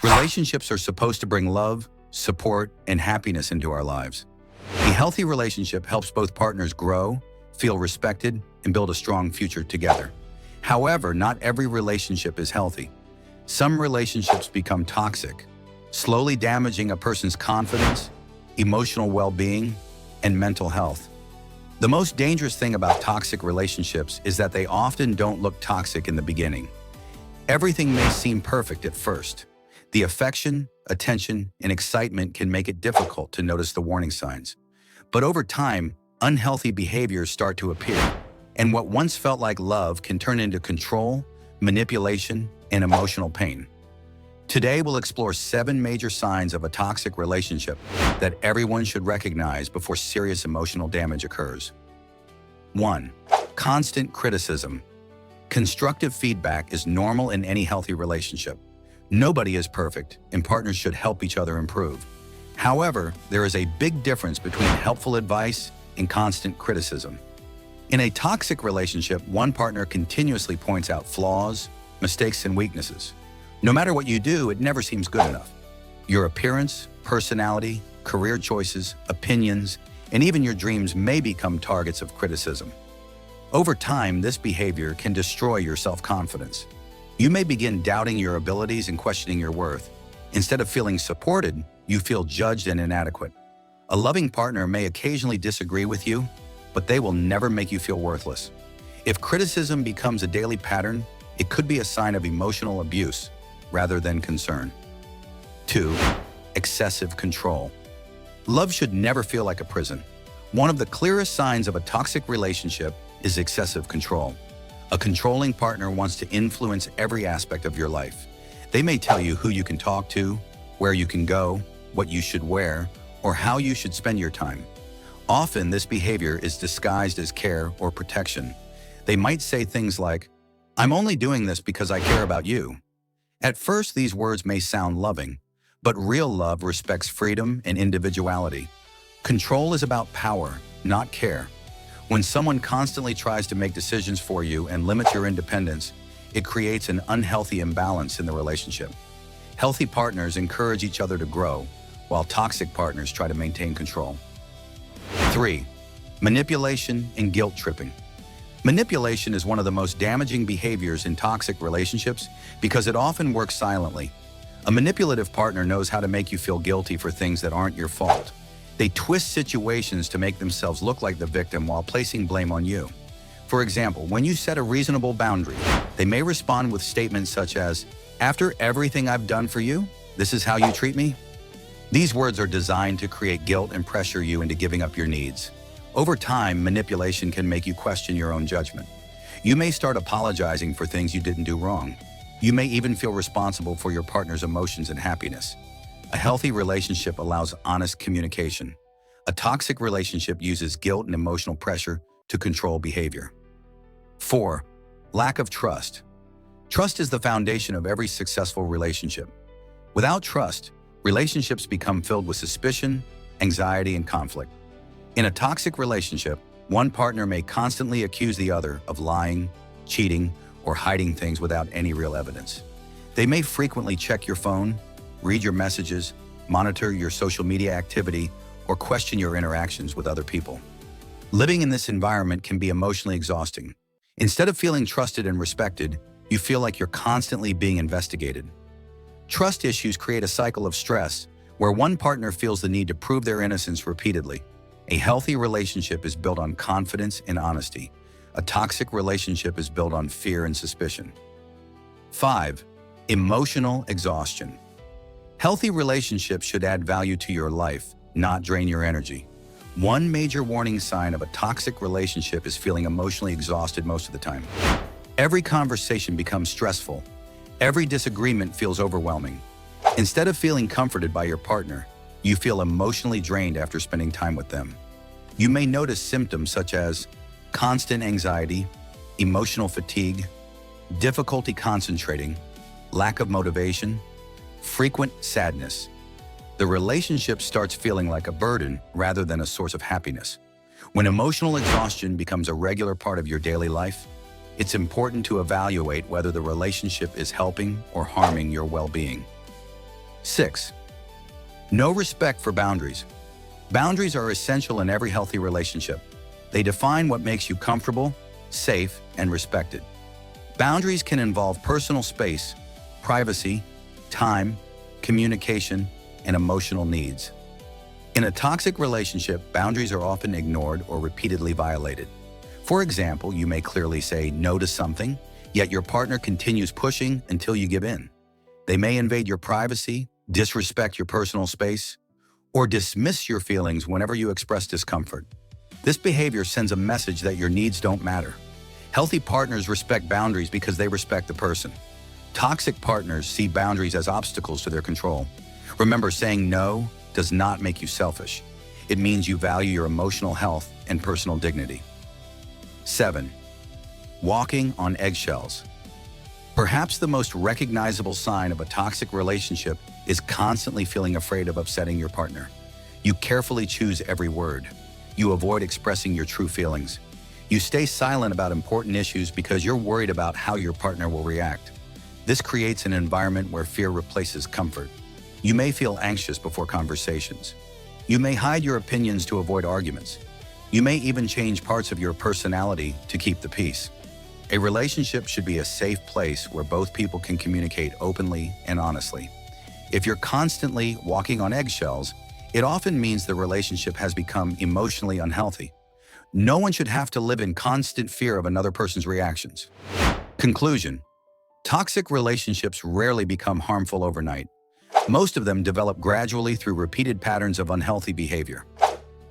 Relationships are supposed to bring love, support, and happiness into our lives. A healthy relationship helps both partners grow, feel respected, and build a strong future together. However, not every relationship is healthy. Some relationships become toxic, slowly damaging a person's confidence, emotional well-being, and mental health. The most dangerous thing about toxic relationships is that they often don't look toxic in the beginning. Everything may seem perfect at first. The affection, attention, and excitement can make it difficult to notice the warning signs. But over time, unhealthy behaviors start to appear, and what once felt like love can turn into control, manipulation, and emotional pain. Today, we'll explore 7 major signs of a toxic relationship that everyone should recognize before serious emotional damage occurs. 1. Constant criticism. Constructive feedback is normal in any healthy relationship. Nobody is perfect, and partners should help each other improve. However, there is a big difference between helpful advice and constant criticism. In a toxic relationship, one partner continuously points out flaws, mistakes, and weaknesses. No matter what you do, it never seems good enough. Your appearance, personality, career choices, opinions, and even your dreams may become targets of criticism. Over time, this behavior can destroy your self-confidence. You may begin doubting your abilities and questioning your worth. Instead of feeling supported, you feel judged and inadequate. A loving partner may occasionally disagree with you, but they will never make you feel worthless. If criticism becomes a daily pattern, it could be a sign of emotional abuse rather than concern. 2. Excessive control. Love should never feel like a prison. One of the clearest signs of a toxic relationship is excessive control. A controlling partner wants to influence every aspect of your life. They may tell you who you can talk to, where you can go, what you should wear, or how you should spend your time. Often, this behavior is disguised as care or protection. They might say things like, "I'm only doing this because I care about you." At first, these words may sound loving, but real love respects freedom and individuality. Control is about power, not care. When someone constantly tries to make decisions for you and limit your independence, it creates an unhealthy imbalance in the relationship. Healthy partners encourage each other to grow, while toxic partners try to maintain control. 3. Manipulation and guilt tripping. Manipulation is one of the most damaging behaviors in toxic relationships because it often works silently. A manipulative partner knows how to make you feel guilty for things that aren't your fault. They twist situations to make themselves look like the victim while placing blame on you. For example, when you set a reasonable boundary, they may respond with statements such as, "After everything I've done for you, this is how you treat me?" These words are designed to create guilt and pressure you into giving up your needs. Over time, manipulation can make you question your own judgment. You may start apologizing for things you didn't do wrong. You may even feel responsible for your partner's emotions and happiness. A healthy relationship allows honest communication. A toxic relationship uses guilt and emotional pressure to control behavior. 4. Lack of trust. Trust is the foundation of every successful relationship. Without trust, relationships become filled with suspicion, anxiety, and conflict. In a toxic relationship, one partner may constantly accuse the other of lying, cheating, or hiding things without any real evidence. They may frequently check your phone, read your messages, monitor your social media activity, or question your interactions with other people. Living in this environment can be emotionally exhausting. Instead of feeling trusted and respected, you feel like you're constantly being investigated. Trust issues create a cycle of stress where one partner feels the need to prove their innocence repeatedly. A healthy relationship is built on confidence and honesty. A toxic relationship is built on fear and suspicion. 5. Emotional exhaustion. Healthy relationships should add value to your life, not drain your energy. One major warning sign of a toxic relationship is feeling emotionally exhausted most of the time. Every conversation becomes stressful. Every disagreement feels overwhelming. Instead of feeling comforted by your partner, you feel emotionally drained after spending time with them. You may notice symptoms such as constant anxiety, emotional fatigue, difficulty concentrating, lack of motivation, frequent sadness. The relationship starts feeling like a burden rather than a source of happiness. When emotional exhaustion becomes a regular part of your daily life, it's important to evaluate whether the relationship is helping or harming your well-being. 6. No respect for boundaries. Boundaries are essential in every healthy relationship. They define what makes you comfortable, safe, and respected. Boundaries can involve personal space, privacy, time, communication, and emotional needs. In a toxic relationship, boundaries are often ignored or repeatedly violated. For example, you may clearly say no to something, yet your partner continues pushing until you give in. They may invade your privacy, disrespect your personal space, or dismiss your feelings whenever you express discomfort. This behavior sends a message that your needs don't matter. Healthy partners respect boundaries because they respect the person. Toxic partners see boundaries as obstacles to their control. Remember, saying no does not make you selfish. It means you value your emotional health and personal dignity. 7. Walking on eggshells. Perhaps the most recognizable sign of a toxic relationship is constantly feeling afraid of upsetting your partner. You carefully choose every word. You avoid expressing your true feelings. You stay silent about important issues because you're worried about how your partner will react. This creates an environment where fear replaces comfort. You may feel anxious before conversations. You may hide your opinions to avoid arguments. You may even change parts of your personality to keep the peace. A relationship should be a safe place where both people can communicate openly and honestly. If you're constantly walking on eggshells, it often means the relationship has become emotionally unhealthy. No one should have to live in constant fear of another person's reactions. Conclusion: toxic relationships rarely become harmful overnight. Most of them develop gradually through repeated patterns of unhealthy behavior.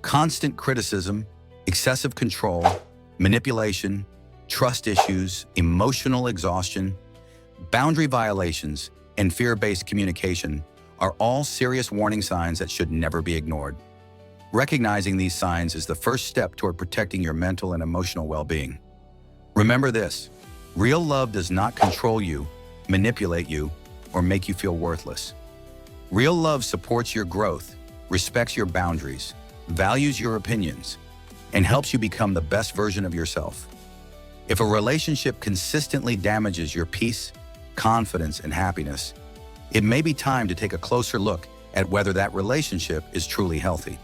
Constant criticism, excessive control, manipulation, trust issues, emotional exhaustion, boundary violations, and fear-based communication are all serious warning signs that should never be ignored. Recognizing these signs is the first step toward protecting your mental and emotional well-being. Remember this: real love does not control you, manipulate you, or make you feel worthless. Real love supports your growth, respects your boundaries, values your opinions, and helps you become the best version of yourself. If a relationship consistently damages your peace, confidence, and happiness, it may be time to take a closer look at whether that relationship is truly healthy.